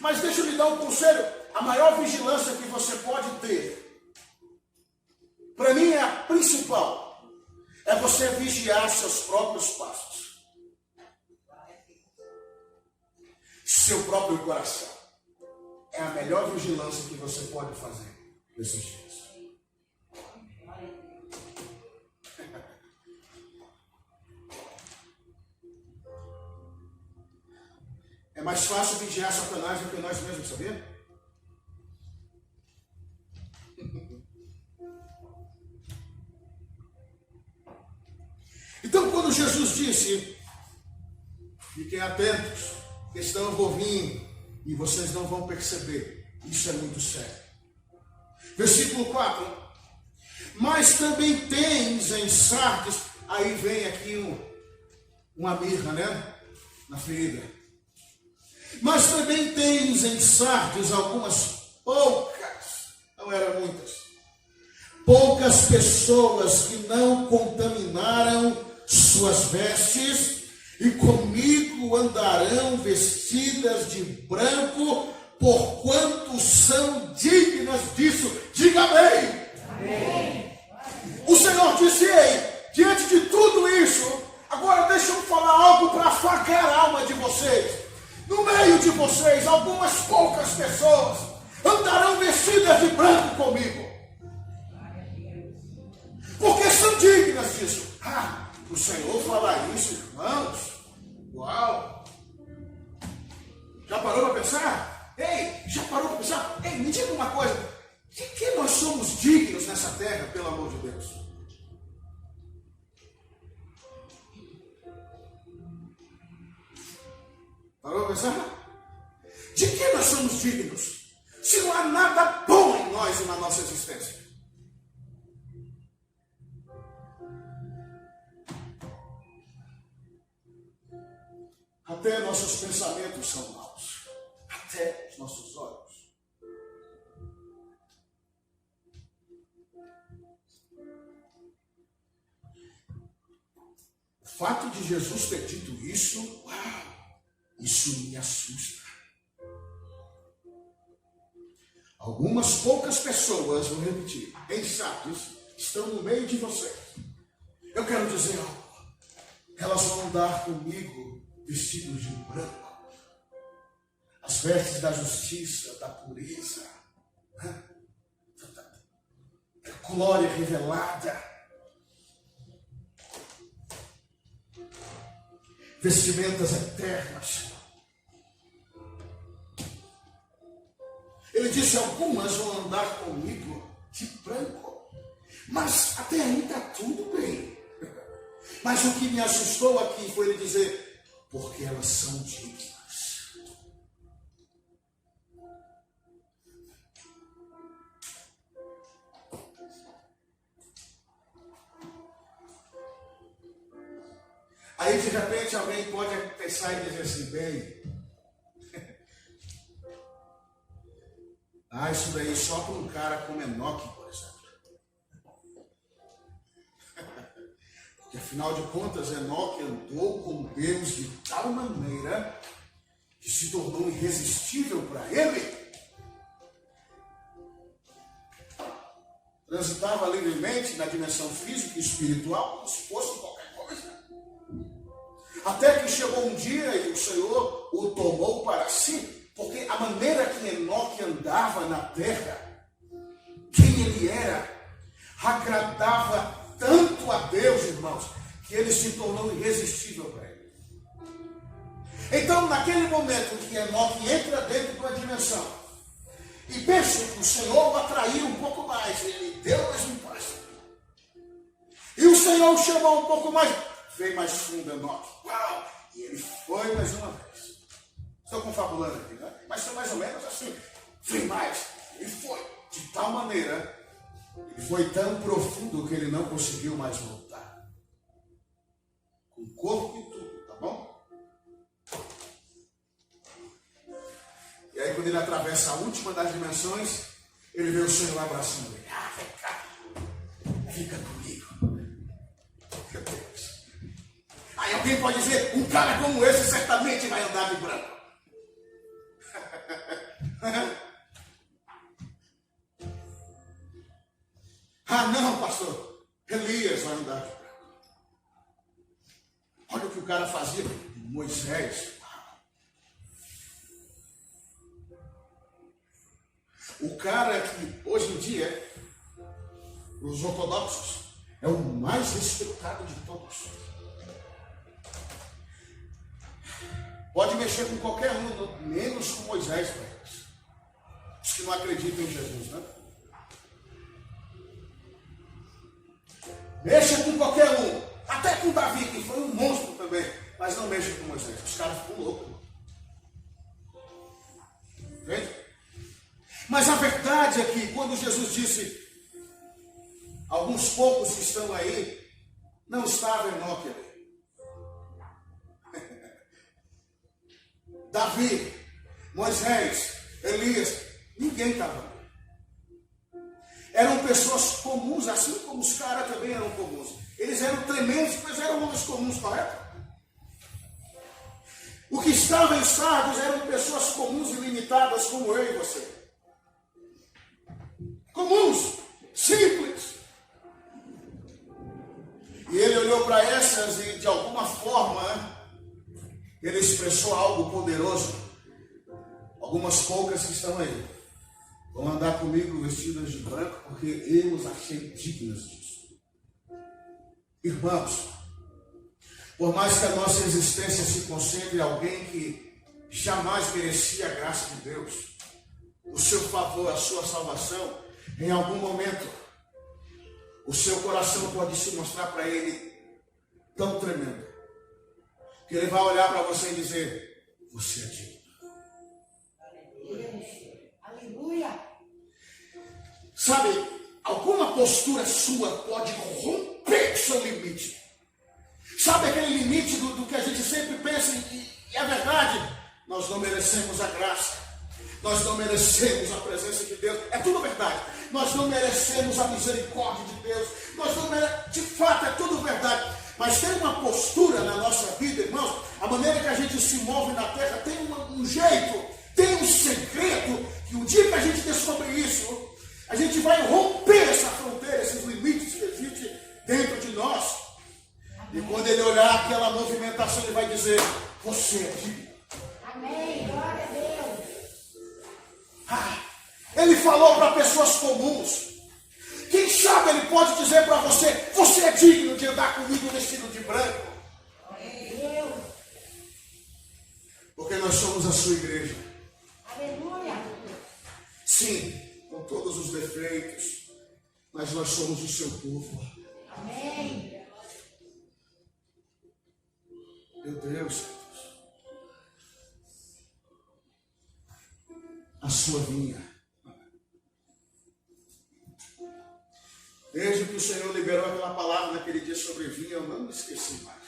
Mas deixa eu lhe dar um conselho. A maior vigilância que você pode ter, para mim é a principal, é você vigiar seus próprios passos. Seu próprio coração. É a melhor vigilância que você pode fazer nesses dias. É mais fácil vigiar Satanás do que nós mesmos, sabia? Então, quando Jesus disse: fiquem atentos, que estão eu vou vir e vocês não vão perceber, isso é muito sério. Versículo 4: mas também tens em Sardes, aí vem aqui uma mirra, né? Na ferida. Mas também tens em Sardes algumas poucas, não eram muitas, poucas pessoas que não contaminaram suas vestes e comigo andarão vestidas de branco, porquanto são dignas disso. Diga amém. Amém. O Senhor disse: ei, diante de tudo isso, agora deixa eu falar algo para afagar a alma de vocês. No meio de vocês, algumas poucas pessoas andarão vestidas de branco comigo, porque são dignas disso. O Senhor fala isso, irmãos. Uau! Já parou para pensar? Ei, já parou para pensar? Ei, me diga uma coisa. De que nós somos dignos nessa terra, pelo amor de Deus? Parou para pensar? De que nós somos dignos? Se não há nada bom em nós e na nossa existência. Até nossos pensamentos são maus. Até os nossos olhos. O fato de Jesus ter dito isso, isso me assusta. Algumas poucas pessoas, vou repetir, em Sardes, estão no meio de vocês. Eu quero dizer algo. Elas vão andar comigo vestidos de branco, as vestes da justiça, da pureza, da glória revelada, vestimentas eternas. Ele disse: algumas vão andar comigo de branco, mas até aí está tudo bem. Mas o que me assustou aqui foi ele dizer: porque elas são dignas. Aí de repente alguém pode pensar e dizer assim: bem, isso daí só para um cara como Enoque, por exemplo. Porque afinal de contas, Enoque andou com Deus de tal maneira que se tornou irresistível para ele. Transitava livremente na dimensão física e espiritual, como se fosse qualquer coisa. Até que chegou um dia e o Senhor o tomou para si, porque a maneira que Enoque andava na terra, quem ele era, agradava tanto a Deus, irmãos, que ele se tornou irresistível para ele. Então, naquele momento que Enoque entra dentro de uma dimensão, e penso que o Senhor o atraiu um pouco mais, ele deu mais um passo. E o Senhor o chamou um pouco mais, veio mais fundo Enoque. Uau! E ele foi mais uma vez. Estou confabulando aqui, né? Mas foi mais ou menos assim. Veio mais. Ele foi de tal maneira, ele foi tão profundo que ele não conseguiu mais voltar. Com o corpo e tudo, tá bom? E aí quando ele atravessa a última das dimensões, ele vê o Senhor abraçando ele. Vem cá, fica comigo. Alguém pode dizer, um cara como esse certamente vai andar de branco. Ah, não, pastor. Elias vai andar de branco. Olha o que o cara fazia. Moisés. O cara que hoje em dia, os ortodoxos, é o mais respeitado de todos. Pode mexer com qualquer um, menos com Moisés, os que não acreditam em Jesus, né? Mexa com qualquer um, até com Davi, que foi um monstro também, mas não mexa com Moisés. Os caras ficam loucos. Entende? Mas a verdade é que quando Jesus disse, alguns poucos que estão aí, não estava Enoque ali. Davi, Moisés, Elias, ninguém estava ali. Eram pessoas comuns, assim como os caras também eram comuns. Eles eram tremendos, mas eram homens comuns, correto? O que estava em Sardes eram pessoas comuns e limitadas como eu e você. Comuns, simples. E ele olhou para essas e de alguma forma ele expressou algo poderoso. Algumas poucas que estão aí vão andar comigo vestidas de branco porque eu os achei dignas disso. Irmãos, por mais que a nossa existência se concentre em alguém que jamais merecia a graça de Deus, o seu favor, a sua salvação, em algum momento o seu coração pode se mostrar para ele tão tremendo que ele vai olhar para você e dizer, você é digno. Aleluia. Sabe, alguma postura sua pode romper o seu limite. Sabe aquele limite do que a gente sempre pensa e é verdade? Nós não merecemos a graça. Nós não merecemos a presença de Deus. É tudo verdade. Nós não merecemos a misericórdia de Deus. Nós não merecemos. De fato, é tudo verdade. Mas tem uma postura na nossa vida, irmãos. A maneira que a gente se move na terra tem um jeito, tem um segredo. Que um dia que a gente descobrir isso, a gente vai romper essa fronteira, esses limites que existem dentro de nós. E quando ele olhar aquela movimentação, ele vai dizer, você é digno. Amém. Glória a Deus. Ele falou para pessoas comuns. Quem sabe ele pode dizer para você, você é digno de andar comigo vestido de branco. Deus. Porque nós somos a sua igreja. Aleluia. Sim, com todos os defeitos, mas nós somos o seu povo. Amém. Meu Deus, a sua vinha. Desde que o Senhor liberou aquela palavra naquele dia sobre vinha, eu não me esqueci mais.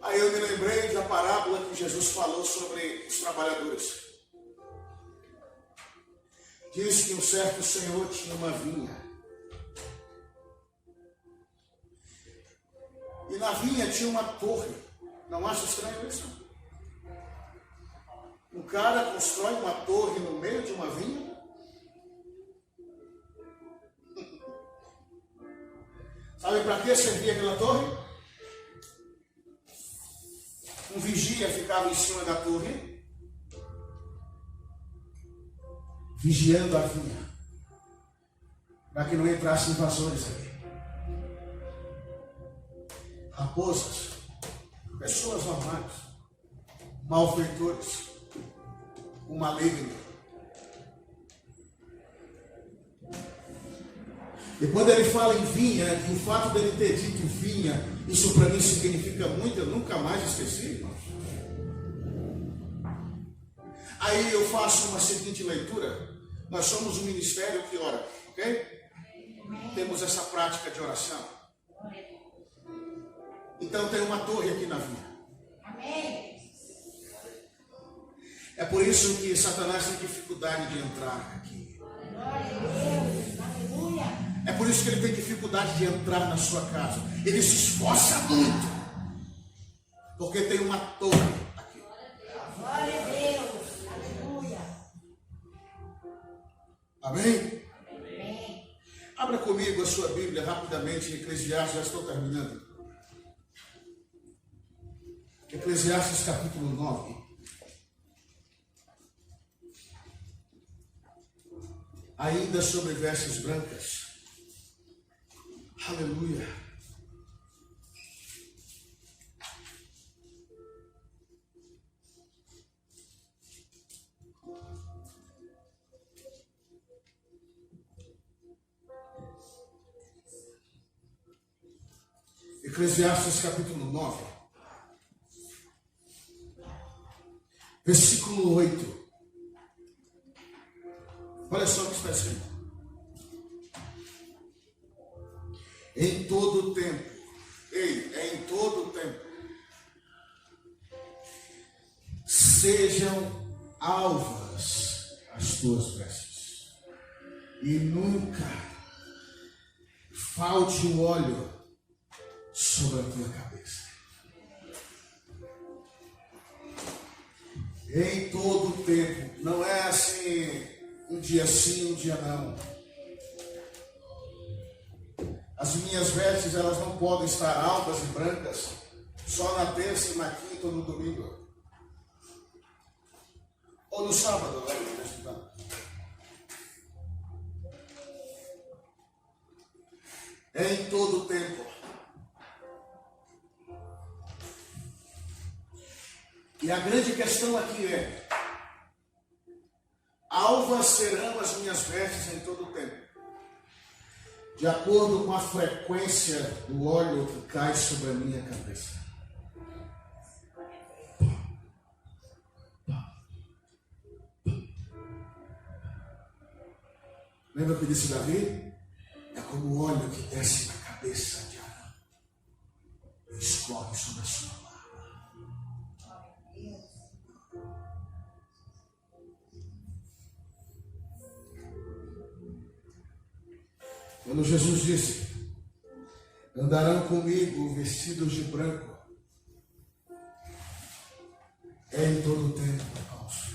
Aí eu me lembrei da parábola que Jesus falou sobre os trabalhadores. Diz que um certo senhor tinha uma vinha. E na vinha tinha uma torre. Não acha estranho isso? Um cara constrói uma torre no meio de uma vinha. Sabe para que servia aquela torre? Um vigia ficava em cima da torre, vigiando a vinha, para que não entrassem invasores ali. Raposas, pessoas normais, malfeitores, o maligno. E quando ele fala em vinha, e o fato dele ter dito vinha, isso para mim significa muito, eu nunca mais esqueci, irmãos. Aí eu faço uma seguinte leitura. Nós somos um ministério que ora, ok? Temos essa prática de oração. Então tem uma torre aqui na vinha. Amém. É por isso que Satanás tem dificuldade de entrar aqui. Glória a Deus. Aleluia. É por isso que ele tem dificuldade de entrar na sua casa. Ele se esforça muito, porque tem uma torre aqui. Glória a Deus. Aleluia. Amém? Amém. Abra comigo a sua Bíblia rapidamente em Eclesiastes, já estou terminando. Eclesiastes capítulo 9. Ainda sobre vestes brancas. Aleluia. Eclesiastes capítulo 9, versículo 8. Olha só o que está escrito. Em todo o tempo, em todo o tempo, sejam alvas as tuas vestes, e nunca falte o óleo sobre a tua cabeça. Em todo o tempo, não é assim, um dia sim, um dia não. As minhas vestes, elas não podem estar altas e brancas só na terça, na quinta ou no domingo. Ou no sábado, em todo o tempo. E a grande questão aqui é: alvas serão as minhas vestes em todo o tempo, de acordo com a frequência do óleo que cai sobre a minha cabeça. Lembra o que disse Davi? É como o óleo que desce na cabeça de Arão e escorre sobre a sua barba. Quando Jesus disse: andarão comigo vestidos de branco, é em todo o tempo, irmãos.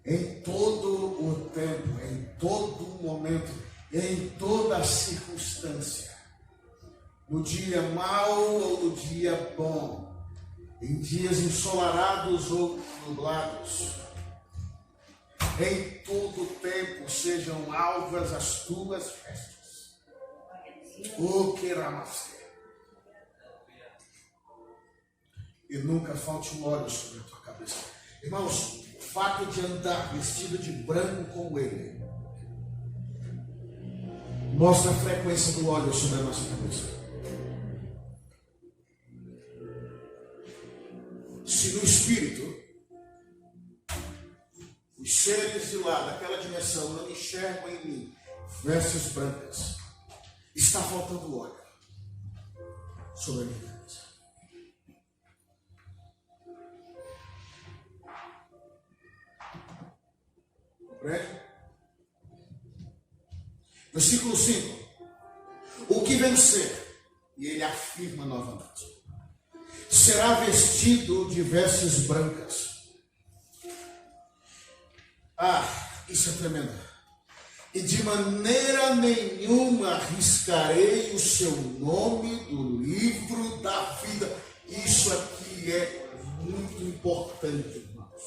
Em todo o tempo, em todo o momento, em toda a circunstância. No dia mau ou no dia bom, em dias ensolarados ou nublados. Em todo o tempo sejam alvas as tuas vestes. O que ramacê. E nunca falte um óleo sobre a tua cabeça. Irmãos, o fato de andar vestido de branco como ele mostra a frequência do óleo sobre a nossa cabeça. Se no espírito os seres de lá, daquela dimensão, não enxergam em mim vestes brancas, está faltando óleo sobre a minha cabeça. Compreende? Versículo 5. O que vencer, e ele afirma novamente, será vestido de vestes brancas. Isso é tremendo. E de maneira nenhuma arriscarei o seu nome do livro da vida. Isso aqui é muito importante, irmãos.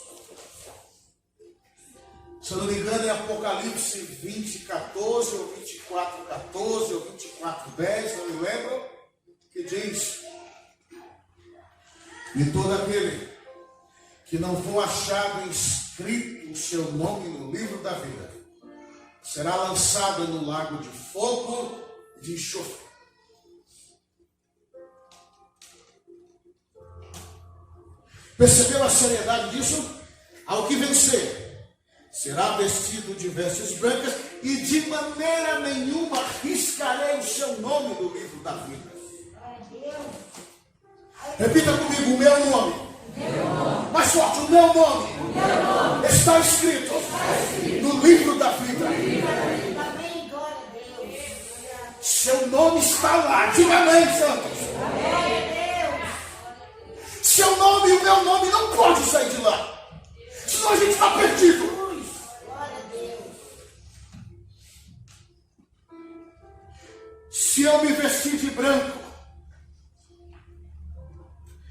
Se eu não me engano, é Apocalipse 20, 14, ou 24, 14, ou 24, 10, não me lembro, que diz: e todo aquele que não for achado inscrito o seu nome no livro da vida será lançado no lago de fogo e de enxofre. Percebeu a seriedade disso? Ao que vencer, será vestido de vestes brancas e de maneira nenhuma arriscarei o seu nome no livro da vida. Repita comigo: o meu nome. Mais forte: o meu nome está escrito no livro da vida. Seu nome está lá. Diga amém, santos. Seu nome e o meu nome não pode sair de lá. Senão a gente está perdido. Glória a Deus. Se eu me vestir de branco,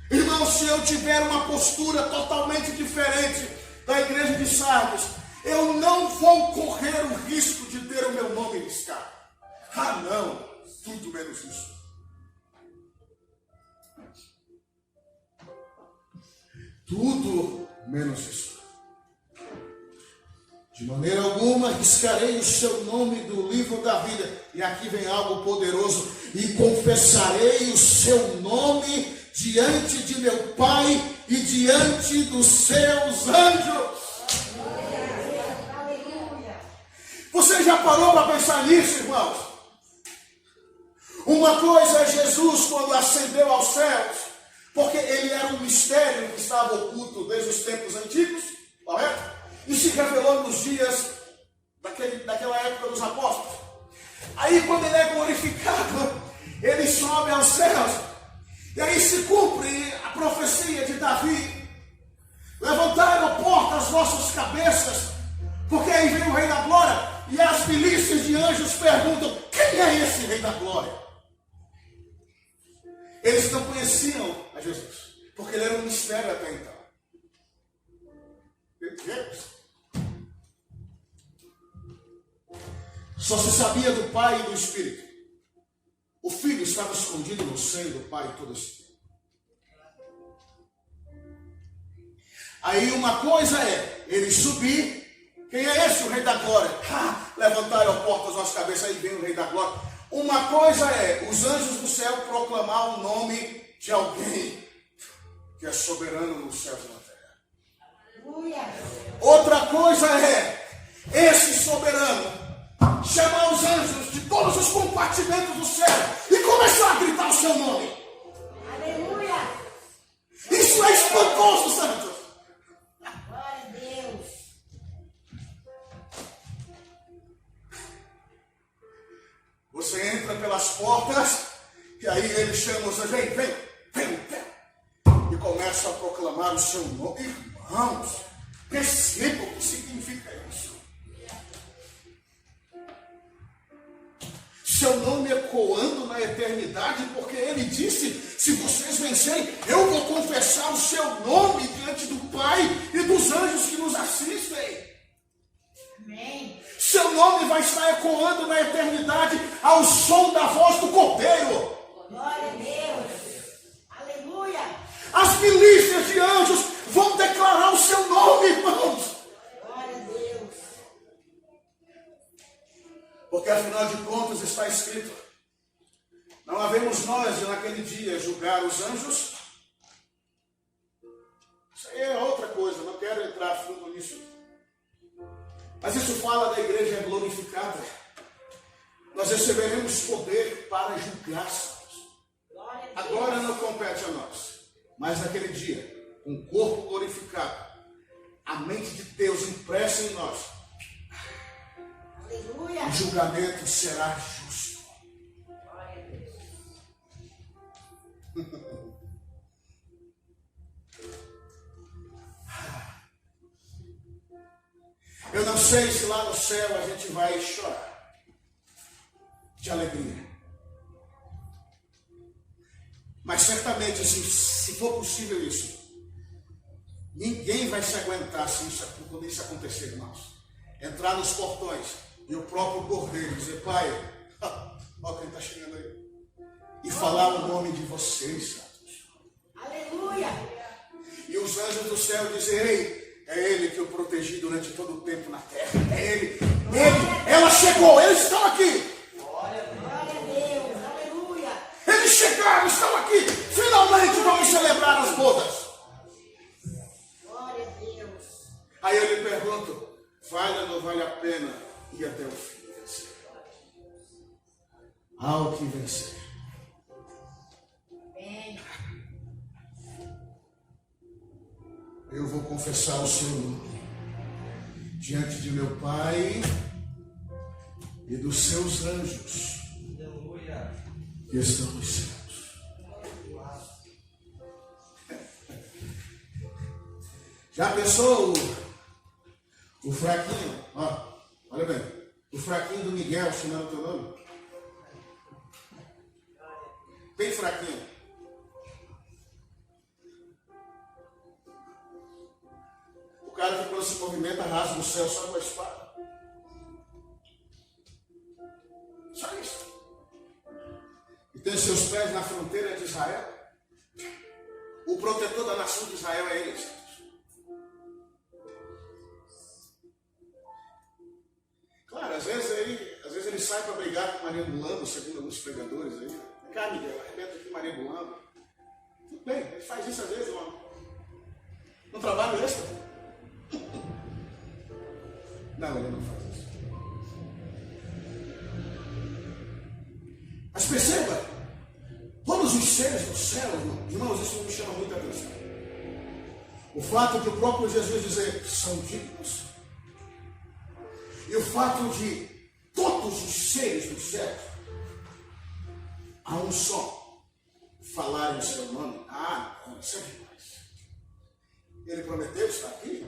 irmão, se eu tiver uma postura totalmente diferente da igreja de Sardes, eu não vou correr o risco de ter o meu nome riscado. Ah, não, tudo menos isso. Tudo menos isso. De maneira alguma riscarei o seu nome do livro da vida. E aqui vem algo poderoso. E confessarei o seu nome diante de meu Pai e diante dos seus anjos. Você já parou para pensar nisso, irmãos? Uma coisa é Jesus quando ascendeu aos céus, porque ele era um mistério que estava oculto desde os tempos antigos, correto? E se revelou nos dias daquela época dos apóstolos. Aí quando ele é glorificado, ele sobe aos céus. E aí se cumpre a profecia de Davi. Levantaram porta as vossas cabeças, porque aí vem o Rei da Glória. E as milícias de anjos perguntam: quem é esse Rei da Glória? Eles não conheciam a Jesus, porque ele era um mistério até então. Só se sabia do Pai e do Espírito. O Filho estava escondido no seio do Pai todo esse tempo. Aí uma coisa é ele subir. Quem é esse, o Rei da Glória? Levantaram portas às cabeças, aí vem o Rei da Glória. Uma coisa é os anjos do céu proclamar o nome de alguém que é soberano nos céus e na terra. Outra coisa é esse soberano chamar os anjos de todos os compartimentos do céu e começar a gritar o seu nome. Aleluia. Isso é espantoso, santo. Glória a Deus. Você entra pelas portas e aí ele chama os anjos: vem. E começa a proclamar o seu nome. Irmãos, percebam o que significa isso. Seu nome ecoando na eternidade, porque ele disse: se vocês vencerem, eu vou confessar o seu nome diante do Pai e dos anjos que nos assistem. Amém. Seu nome vai estar ecoando na eternidade ao som da voz do Cordeiro. Glória a Deus. Aleluia. As milícias de anjos vão declarar o seu nome, irmãos. Glória a Deus. Porque afinal de contas está escrito: não havemos nós de naquele dia julgar os anjos. Isso aí é outra coisa, não quero entrar fundo nisso. Mas isso fala da igreja glorificada. Nós receberemos poder para julgar santos. Agora não compete a nós, mas naquele dia, com o corpo glorificado, a mente de Deus impressa em nós, Aleluia. o julgamento será justo. Glória a Deus. Eu não sei se lá no céu a gente vai chorar de alegria. Mas certamente, se for possível isso, ninguém vai se aguentar quando isso acontecer, irmãos. Entrar nos portões e o próprio Cordeiro dizer: Pai, olha quem está chegando aí. E falar o nome de vocês, santos. Aleluia. E os anjos do céu dizer: ei, é ele que eu protegi durante todo o tempo na terra. É ele. Ela chegou, eles estão aqui. Glória a Deus. Aleluia. Eles chegaram, estão aqui. Finalmente vamos celebrar as bodas. Glória a Deus. Aí eu lhe pergunto: vale ou não vale a pena ir até o fim e vencer? Há o que vencer. Amém. Eu vou confessar o seu nome diante de meu Pai e dos seus anjos. que estão nos céus. Já pensou o fraquinho? Ó, olha bem. O fraquinho do Miguel chamando o teu nome? Bem fraquinho. O cara que quando se movimenta rasga o céu só com a espada. Só isso. E tem seus pés na fronteira de Israel. O protetor da nação de Israel é ele. Claro, às vezes ele sai para brigar com Maria Mulamba, segundo alguns pregadores aí. Cá, Miguel, arrebenta aqui Maria Mulamba. Tudo bem, ele faz isso às vezes, no trabalho extra. Não, ele não faz isso. Mas perceba, todos os seres do céu, irmãos, isso me chama muita atenção. O fato de o próprio Jesus dizer são dignos. E o fato de todos os seres do céu, a um só, falarem o seu nome. Não, isso é demais. Ele prometeu estar aqui?